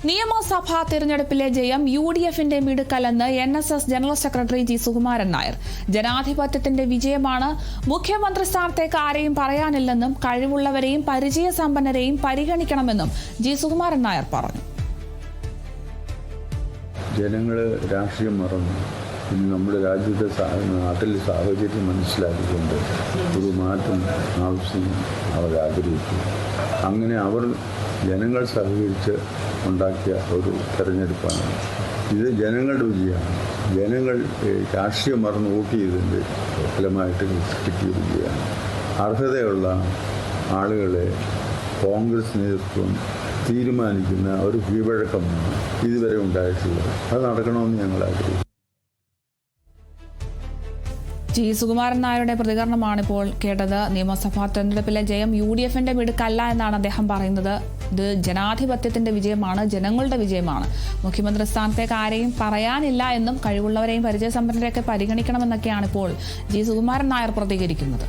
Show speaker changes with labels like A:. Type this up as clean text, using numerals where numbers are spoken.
A: നിയമസഭാ തിരഞ്ഞെടുപ്പിലെ ജയം UDFന്റെ മിടുക്കലെന്ന് NSS general secretary G Sukumaran Nair. ജനാധിപത്യത്തിന്റെ വിജയമാണ്. മുഖ്യമന്ത്രി സ്ഥാനത്തേക്ക് ആരെയും പറയാനില്ലെന്നും കഴിവുള്ളവരെയും പരിചയസമ്പന്നരെയും പരിഗണിക്കണമെന്നും ജി സുകുമാരൻ നായർ പറഞ്ഞു.
B: ജനങ്ങൾ രാഷ്ട്രീയം മറന്നു. ഇന്ന് നമ്മുടെ രാജ്യത്തെ നാട്ടിലെ സാഹചര്യം മനസ്സിലാക്കിക്കൊണ്ട് ഒരു മാറ്റം ആവശ്യം അവർ ആഗ്രഹിച്ചു. അങ്ങനെ അവർ ജനങ്ങൾ സഹകരിച്ച് ഉണ്ടാക്കിയ ഒരു തെരഞ്ഞെടുപ്പാണ് ഇത്. ജനങ്ങളുടെ വിജയമാണ്. ജനങ്ങൾ രാഷ്ട്രീയം മറന്ന് വോട്ട് ചെയ്തതിൻ്റെ ഫലമായിട്ട് കിട്ടിയ വിജയമാണ്. അർഹതയുള്ള ആളുകളെ കോൺഗ്രസ് നേതൃത്വം തീരുമാനിക്കുന്ന ഒരു കീഴ്വഴക്കമാണ് ഇതുവരെ ഉണ്ടായിട്ടുള്ളത്. അത് നടക്കണമെന്ന് ഞങ്ങൾ ആഗ്രഹിക്കുന്നു.
A: ജി സുകുമാരൻ നായരുടെ പ്രതികരണമാണ് ഇപ്പോൾ കേട്ടത്. നിയമസഭാ തെരഞ്ഞെടുപ്പിലെ ജയം UDFന്റെ മിടുക്കല്ല എന്നാണ് അദ്ദേഹം പറയുന്നത്. ഇത് ജനാധിപത്യത്തിന്റെ വിജയമാണ്, ജനങ്ങളുടെ വിജയമാണ്. മുഖ്യമന്ത്രി സ്ഥാനത്തേക്ക് ആരെയും പറയാനില്ല എന്നും കഴിവുള്ളവരെയും പരിചയസമ്പന്നരെയൊക്കെ പരിഗണിക്കണമെന്നൊക്കെയാണ് ഇപ്പോൾ ജി സുകുമാരൻ നായർ പ്രതികരിക്കുന്നത്.